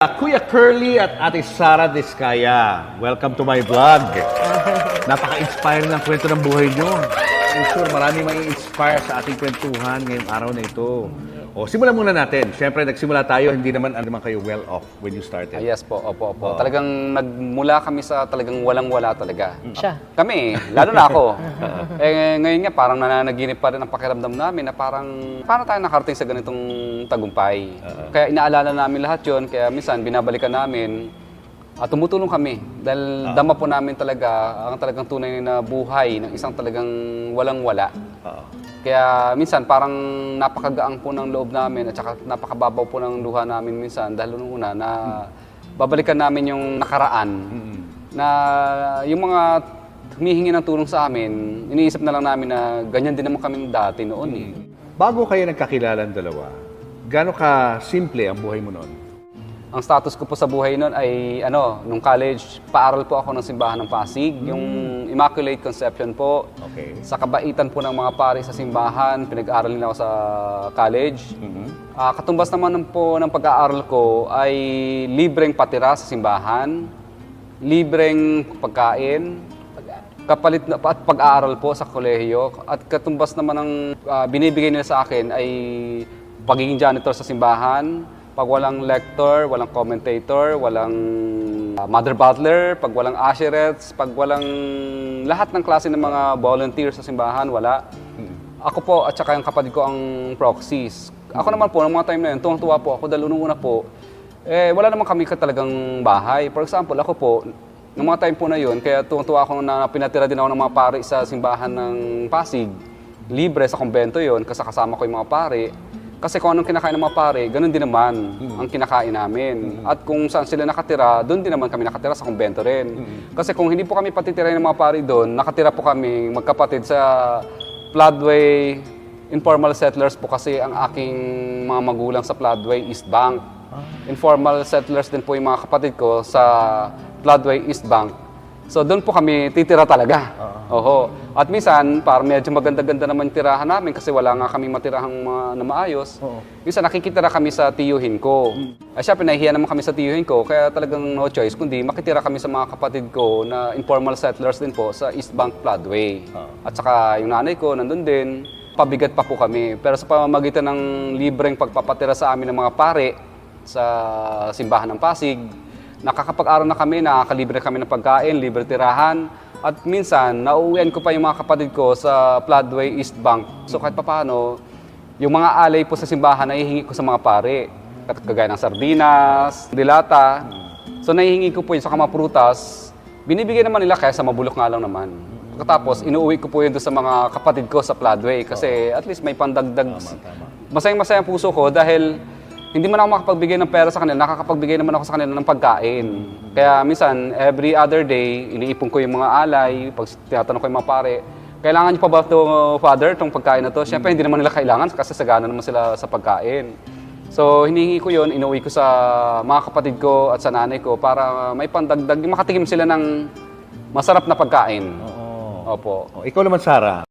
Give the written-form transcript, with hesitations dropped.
Kuya Curly at Ate Sara Diskaya, welcome to my vlog. Napaka-inspiring ng kwento ng buhay nyo. I'm sure marami may inspire sa ating kwentuhan ngayong araw na ito. O, simulan muna natin. Siyempre, nagsimula tayo, hindi naman kayo well off when you started. Yes po, opo. Talagang nagmula kami sa talagang walang-wala talaga. Siya. Kami, lalo na ako. Ngayon nga, parang nananaginip pa rin ang pakiramdam namin na parang, paano tayo nakarating sa ganitong tagumpay? Kaya inaalala namin lahat yon, kaya minsan binabalikan namin at tumutulong kami. Dahil dama po namin talaga ang talagang tunay na buhay ng isang talagang walang-wala. Kaya minsan parang napakagaang po ng loob namin at saka napakababaw po ng luha namin minsan dahil nung una na babalikan namin yung nakaraan na yung mga humihingi ng tulong sa amin, iniisip na lang namin na ganyan din naman kami dati noon eh. Bago kayo nagkakilala ng dalawa, gaano ka simple ang buhay mo noon? Ang status ko po sa buhay noon ay nung college, paaral po ako ng simbahan ng Pasig, yung Immaculate Conception po. Okay. Sa kabaitan po ng mga pari sa simbahan, pinag-aaral nila ako sa college. Katumbas naman po ng pag-aaral ko ay libreng patira sa simbahan, libreng pagkain, kapalit na at pag-aaral po sa kolehiyo. At katumbas naman ng binibigay nila sa akin ay pagiging janitor sa simbahan. Pag walang lector, walang commentator, walang mother butler, pag walang usherettes, pag walang lahat ng klase ng mga volunteers sa simbahan, wala. Ako po at saka yung kapatid ko ang proxies. Ako naman po, ng mga time na yun, tuwang-tuwa po ako dahil unang-una po, wala naman kami talagang bahay. For example, ako po, ng mga time po na yun, kaya tuwang-tuwa ako na pinatira din ako ng mga pare sa simbahan ng Pasig. Libre sa kumbento yun, kasi kasama ko yung mga pare. Kasi kung anong kinakain ng mga pare, ganun din naman ang kinakain namin. At kung saan sila nakatira, doon din naman kami nakatira sa kumbento rin. Kasi kung hindi po kami patitirahin ng mga pare doon, nakatira po kami magkapatid sa Floodway informal settlers po kasi ang aking mga magulang sa Floodway East Bank. Informal settlers din po yung mga kapatid ko sa Floodway East Bank. So doon po kami titira talaga. Oho. At minsan, parang medyo maganda-ganda naman yung tirahan namin kasi wala nga kami matirahang na maayos. Minsan nakikitira kami sa tiyuhin ko. Ay siya, pinahiya naman kami sa tiyuhin ko, kaya talagang no choice kundi makitira kami sa mga kapatid ko na informal settlers din po sa East Bank Floodway. At saka yung nanay ko nandun din, pabigat pa po kami. Pero sa pamamagitan ng libreng pagpapatira sa amin ng mga pare sa simbahan ng Pasig, nakakapag-aral na kami, nakakalibre kami ng pagkain, libre tirahan. At minsan, nauuwian ko pa yung mga kapatid ko sa Floodway East Bank. So kahit papaano, yung mga alay po sa simbahan, nahihingi ko sa mga pare. Kagaya ng sardinas, dilata. So nahihingi ko po yun sa mga prutas. Binibigyan naman nila kaya sa mabulok nga lang naman. Pagkatapos, inuuwi ko po yun doon sa mga kapatid ko sa Floodway. Kasi at least may pandagdag. Masayang-masaya ang puso ko dahil hindi man ako makapagbigay ng pera sa kanila, nakakapagbigay naman ako sa kanila ng pagkain. Kaya minsan, every other day, iniipon ko yung mga alay, pag tinatanong ko yung mga pare, kailangan niyo pa ba ito, Father, itong pagkain na to? Siyempre, hindi naman nila kailangan kasi sagana naman sila sa pagkain. So, hinihingi ko yun, inuwi ko sa mga kapatid ko at sa nanay ko para may pandagdag, makatikim sila ng masarap na pagkain. Opo. Ikaw naman, Sara.